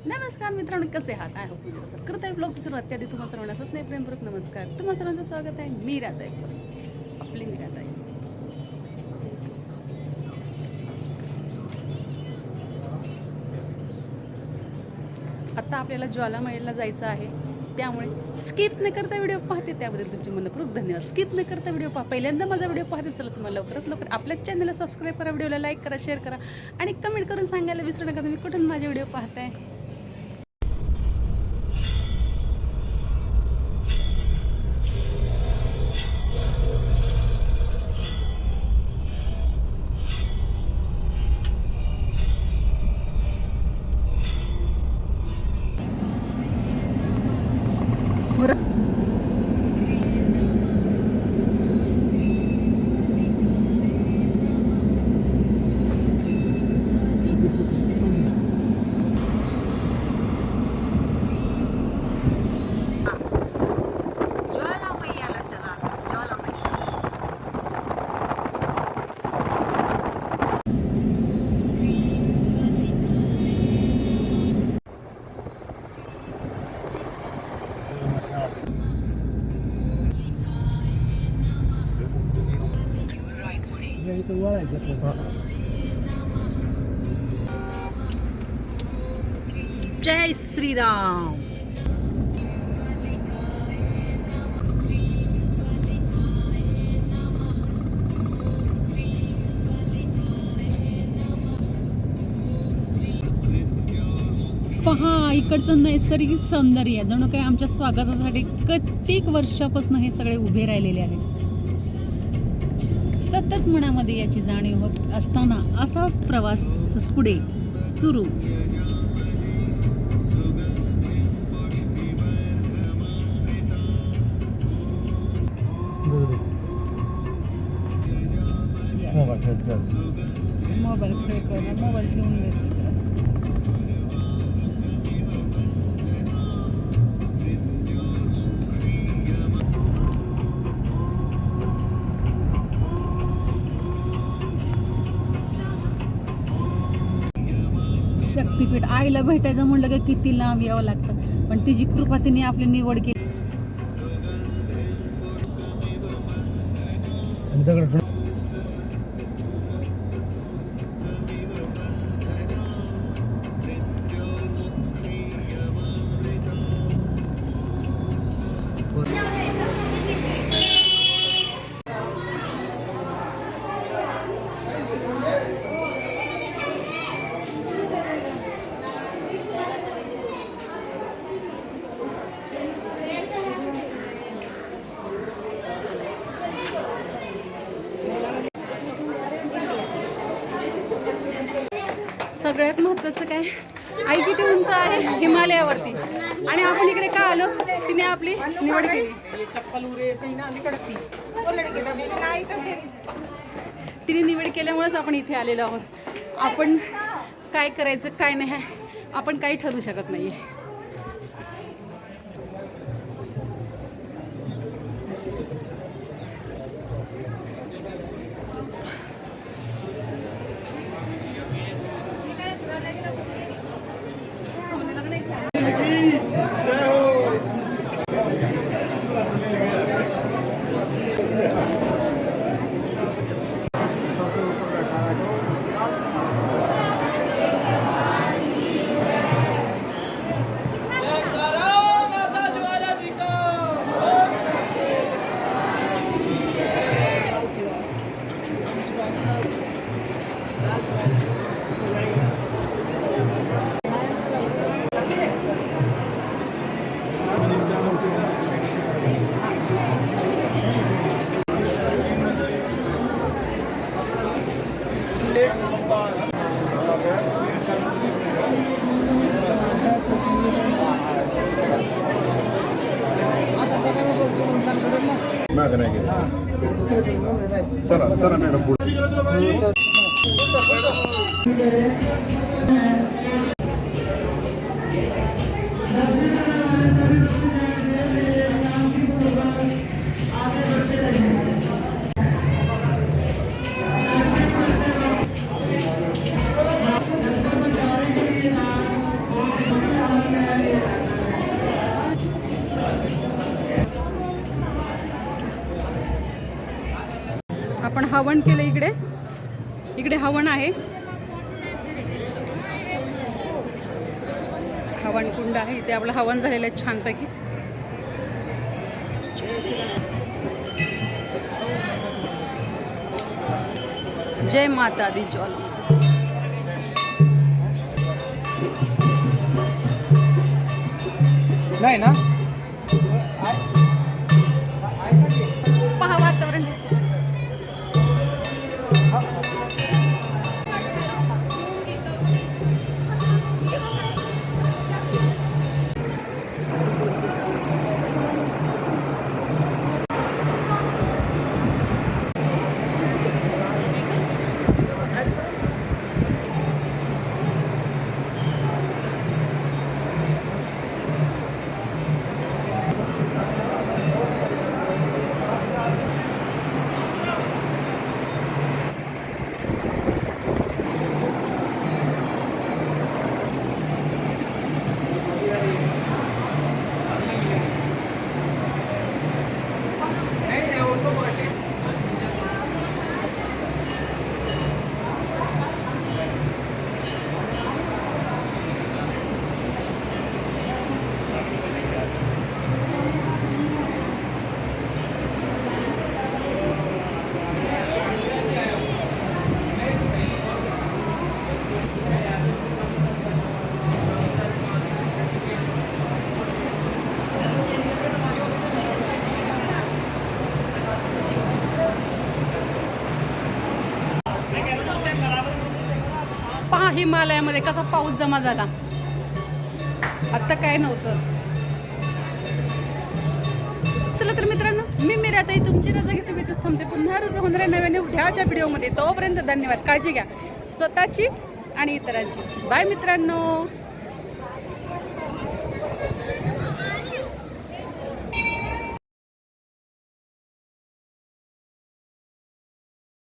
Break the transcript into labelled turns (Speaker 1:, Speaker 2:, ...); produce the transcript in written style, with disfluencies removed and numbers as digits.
Speaker 1: नमस्कार मित्रांनो, कसे आहात? आय होप तुम्ही असं करत आहे. ब्लॉग सुरुवात त्याआधी तुम्हाला सर्वांना स्नेह प्रेमपूर्वक नमस्कार. तुम्हाला सर्वांचं स्वागत आहे. मी राहत आहे आपली मी राहत आहे. आता आपल्याला ज्वालामाईला जायचं आहे, त्यामुळे स्किप न करता व्हिडिओ पाहते त्याबद्दल तुमचे मनपूर्वक धन्यवाद. स्किप न करता व्हिडिओ पहिल्यांदा माझा व्हिडिओ पाहते. चला तुम्हाला लवकरात लवकर आपल्या चॅनलला सबस्क्राईब करा, व्हिडिओला लाईक करा, शेअर करा आणि कमेंट करून सांगायला विसरू नका तुम्ही कुठून माझे व्हिडिओ पाहताय. जय श्रीराम. पहा इकडचं नैसर्गिक सौंदर्य जणू काही आमच्या स्वागतासाठी कित्येक वर्षापासून हे सगळे उभे राहिलेले आहेत. सतत मनामध्ये याची जाणीव होत असताना असाच प्रवास पुढे सुरू. मोबाईल ठेवून शक्तीपीठ आईला भेटायचं म्हणलं की किती लांब यावं लागतं, पण तिची कृपा तिने आपली निवड केली. सगळ्यात महत्त्वाचं काय, आई किती उंच आहे हिमालयावरती आणि आपण इकडे का आलो, तिने आपली निवड केली. तिने निवड केल्यामुळेच आपण इथे आलेलो आहोत. आपण काय करायचं काय नाही आपण काही ठरवू शकत नाही.
Speaker 2: चला चला मॅडम पुढे.
Speaker 1: हवन केलं इकडे. इकडे हवन आहे. हवन कुंड आहे. इथे आपलं हवन झालेलं आहे छानपैकी. जय माता दी ज्वाला.
Speaker 2: नाही ना
Speaker 1: पहा वातावरण. पहा हिमालयामध्ये कसा पाऊस जमा झाला. आता काय नव्हतं. चला तर मित्रांनो, मी मिराताई तुमची रजा घेते. मी इथेच थांबते. पुन्हा रुजू होणाऱ्या नव्याने उद्याच्या व्हिडिओमध्ये. तोपर्यंत धन्यवाद. काळजी घ्या स्वतःची आणि इतरांची. बाय मित्रांनो.